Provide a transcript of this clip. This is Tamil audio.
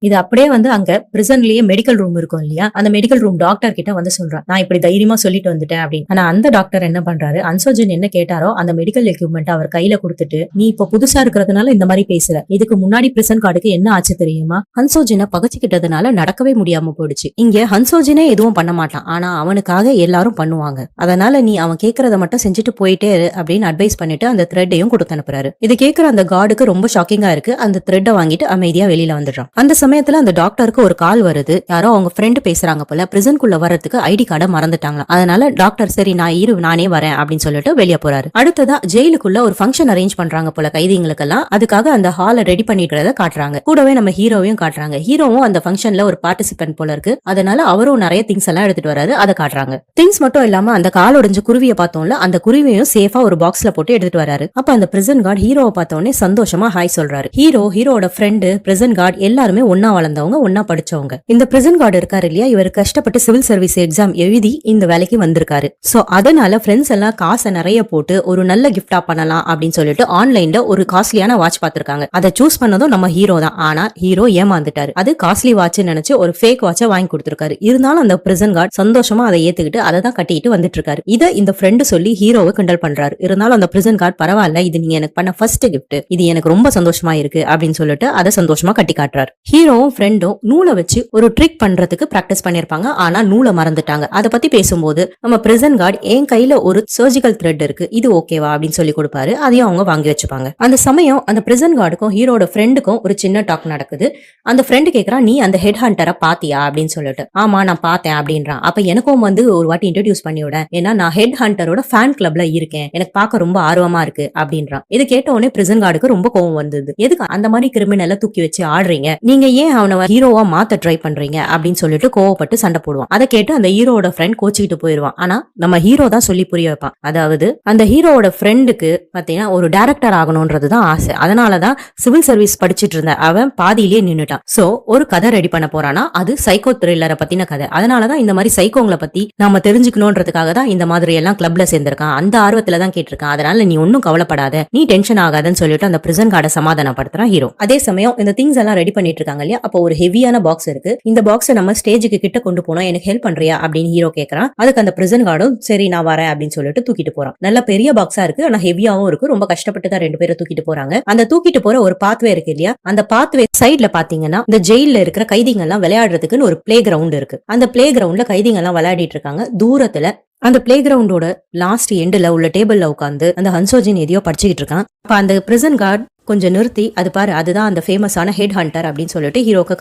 இது அப்படியே அங்க பிரிசன்லயே மெடிக்கல் ரூம் இருக்கும் இல்லையா, அந்த மெடிக்கல் ரூம் டாக்டர் கிட்ட சொல்றான், நான் இப்படி தைரியமா சொல்லிட்டு வந்துட்டேன் அப்படின்னு. ஆனா அந்த டாக்டர் என்ன பண்றாரு, அன்சோஜன் என்ன கேட்டாரோ அந்த மெடிக்கல் எக்யூப்மெண்ட் அவர் கையில கொடுத்துட்டு, நீ இப்ப புதுசா இருக்கிறதுனால இந்த மாதிரி பேசுற, இதுக்கு முன்னாடி பிரிசன் கார்டுக்கு என்ன ஆச்சு தெரியுமா, ஹன்சோஜினை பகச்சுக்கிட்டதுனால நடக்கவே முடியாம போயிடுச்சு. இங்க ஹன்சோஜினே எதுவும் பண்ண மாட்டான், ஆனா அவனுக்காக எல்லாரும் பண்ணுவாங்க, அதனால நீ அவன் கேட்கறத மட்டும் செஞ்சுட்டு போயிட்டே இரு அப்படின்னு அட்வைஸ் பண்ணிட்டு அந்த த்ரெட்டையும் கொடுத்து அனுப்புறாரு. இது கேட்கிற அந்த கார்டுக்கு ரொம்ப ஷாக்கிங்கா இருக்கு. அந்த த்ரெட்டை வாங்கிட்டு அமைதியா வெளியில வந்துடுறான். அந்த சமயத்துல அந்த டாக்டருக்கு ஒரு கால் வருது. யாரோ அவங்க ஃப்ரெண்ட் பேசுறாங்க போல, பிரிசன்குள்ள வரதுக்கு ஐடி கார்டை மறந்துட்டாங்க. அதனால டாக்டர் சரி நானே வரேன் அப்படின்னு சொல்லிட்டு வெளியே போறாரு. அடுத்ததா ஜெயிலுக்குள்ள ஒரு ஃபங்க்ஷன் அரேஞ்ச் பண்றாங்க போல கைதிகளுக்கெல்லாம். அதுக்காக அந்த ஹாலை ரெடி பண்ணிக்கிறத காட்டுறாங்க. கூடவே நம்ம ஹீரோவையும் காட்டுறாங்க. ஹீரோவும் அந்த ஃபங்க்ஷன்ல ஒரு பார்ட்டிசிபென்ட் போல இருக்கு. அதனால அவரும் நிறைய திங்ஸ் எல்லாம் எடுத்துட்டு வராரு. அதை காட்டுறாங்க. திங்ஸ் மட்டும் இல்லாம அந்த கால் உடைஞ்ச குருவியை பார்த்தோம்ல, அந்த குருவியும் சேஃபா ஒரு பாக்ஸ்ல போட்டு எடுத்துட்டு வராரு. அப்ப அந்த பிரிசன் கார்டு ஹீரோவை பார்த்தோன்னே சந்தோஷமா ஹாய் சொல்றாரு. ஹீரோட ஃப்ரெண்டு, பிரிசன் கார்டு எல்லாருமே ஒன்னா வளர்ந்தவங்க, ஒன்னா படிச்சவங்க. இந்த பிரிசன் கார்டு இருக்காரு இல்லையா, இவர் கஷ்டப்பட்டு சிவில் சர்வீஸ் எக்ஸாம் எழுதி இந்த வேலைக்கு வந்திருக்காரு. சோ அதனால ஃப்ரெண்ட்ஸ் எல்லாம் காசை நிறைய போட்டு ஒரு நல்ல கிஃப்டா பண்ணலாம் அப்படின்னு சொல்லிட்டு ஆன்லைன்ல ஒரு காஸ்ட்லியான வாட்ச் பாத்துருக்காங்க. அதை சூஸ் பண்ணதும் நம்ம ஹீரோ தான். ஆனா ஹீரோ ஏமாந்துட்டாரு. அது காஸ்ட்லி வாட்ச் நினைச்சு ஒரு ஃபேக் வாட்சை வாங்கி கொடுத்திருக்காரு. இருந்தாலும் அந்த பிரிசன் கார்டு சந்தோஷமா அதை ஏத்துக்கிட்டு அதை தான் கட்டிட்டு வந்துட்டு இருக்காரு. இதை இந்த ஃப்ரெண்டு சொல்லி ஹீரோவை கிண்டல் பண்றாரு. இருந்தாலும் அந்த பிரிசன் கார்டு பரவாயில்ல, இது நீங்க எனக்கு பண்ண ஃபர்ஸ்ட் கிஃப்ட், இது எனக்கு ரொம்ப சந்தோஷமா இருக்கு அப்படின்னு சொல்லிட்டு அதை சந்தோஷமா கட்டி காட்டுறாரு. ஹீரோவும் ஃப்ரெண்டும் நூலை வச்சு ஒரு ட்ரிக் பண்றதுக்கு பிராக்டிஸ் பண்ணிருப்பாங்க. ஆனா நூலை மறந்துட்டாங்க. அதை பத்தி பேசும்போது நம்ம பிரிசன் கார்டு என் கையில ஒரு சர்ஜிக்கல் த்ரெட் இருக்கு, இது ஓகேவா அப்படின்னு சொல்லி கொடுப்பாரு. அதையும் அவங்க வாங்கி வச்சுப்பாங்க. அந்த சமயம் அந்த பிரிசன் கார்டுக்கும் ஹீரோட ஃப்ரெண்டுக்கும் ஒரு சின்ன டாக் நடக்குது. அந்த ஃப்ரெண்டு கேக்குறான், நீ அந்த ஹெட் ஹண்டரை பாத்தியா அப்படின்னு சொல்லிட்டு. ஆமா நான் பார்த்தேன் அப்படின்றான். அப்ப எனக்கும் ஒரு வாட்டி இன்ட்ரோடியூஸ் பண்ணிவிட, ஏன்னா நான் ஹெட் ஹண்டரோட ஃபேன் கிளப்ல இருக்கேன், எனக்கு பார்க்க ரொம்ப ஆர்வமா இருக்கு அப்படின்றான். இது கேட்ட உடனே பிரிசன் கார்டுக்கு ரொம்ப கோவம் வந்தது. எதுக்கு அந்த மாதிரி கிரிமினலை தூக்கி வச்சு ஆடுறீங்க, நீங்க ஏன் அவனை ஹீரோவா மாத்த ட்ரை பண்றீங்க அப்படின்னு சொல்லிட்டு கோவப்பட்டு சண்டை போடுவான். அதை கேட்டு அந்த ஹீரோட ஃப்ரெண்ட் கோச்சிக்கிட்டு போயிருவான். ஆனா நம்ம ஹீரோ தான் சொல்லி புரிய வைப்பான். அதாவது அந்த ஹீரோவோட ஃப்ரெண்டுக்கு பாத்தீங்கன்னா ஒரு டைரக்டர் ஆகணும்ன்றதுதான் ஆசை. அதனாலதான் சிவில் சர்வீஸ் படிச்சுட்டு இருந்த அவன் பாதியிலேயே நின்னுட்டான். சோ ஒரு கதை ரெடி பண்ண போறானா, அது சைக்கோ த்ரில்லரை பத்தின கதை. அதனாலதான் இந்த மாதிரி சைக்கோங்களை பத்தி நாம தெரிஞ்சுக்கணும்ன்றதுக்காக தான் இந்த மாதிரி எல்லாம் கிளப்ல சேர்ந்திருக்கான். அந்த ஆர்வத்துல தான் கேட்டிருக்கான். அதனால நீ ஒன்னும் கவலைப்படாத, நீ டென்ஷன் ஆகாதன்னு சொல்லிட்டு அந்த பிரிசன் கார்டை சமாதானப்படுத்துறான் ஹீரோ. அதே சமயம் இந்த திங்ஸ் எல்லாம் ரெடி பண்ணிட்டு இருக்காங்க இல்லையா, அப்போ ஒரு ஹெவியான பாக்ஸ் இருக்கு. இந்த பாக்ஸை நம்ம ஸ்டேஜுக்கு கிட்ட கொண்டு போனோம், எனக்கு ஹெல்ப் பண்றியா அப்படின்னு ஹீரோ கேக்குறான். அதுக்கு அந்த பிரிசன் கார்டும் சரி நான் வரேன் அப்படின்னு சொல்லிட்டு தூக்கிட்டு போறான். நல்ல பெரிய பாக்ஸா இருக்கு, ஆனா ஹெவியாவும் இருக்கு. ரொம்ப கஷ்டப்பட்டு தான் ரெண்டு பேரும் தூக்கிட்டு போறாங்க. அந்த தூக்கிட்டு போற ஒரு பாத்வே இருக்கு இல்லையா, அந்த பாத்வே சைட்ல பாத்தீங்கன்னா இந்த ஜெயில இருக்கிற கைதிகள் எல்லாம் விளையாடுறதுக்குன்னு ஒரு பிளே கிரவுண்ட் இருக்கு. அந்த பிளே கிரவுண்ட்ல கைதிகள் எல்லாம் விளையாடிட்டு இருக்காங்க. தூரத்துல அந்த பிளே கிரவுண்டோட லாஸ்ட் எண்ட்ல உள்ள டேபிள்ல உட்காந்து அந்த ஹன்சோஜின் எதையோ படிச்சுக்கிட்டு இருக்கான். அப்ப அந்த பிரிசன் கார்டு கொஞ்சம் நிறுத்தி, அது பாரு அதுதான் அந்த ஃபேமஸான ஹெட் ஹண்டர் அப்படின்னு சொல்லிட்டு ஹீரோக்கு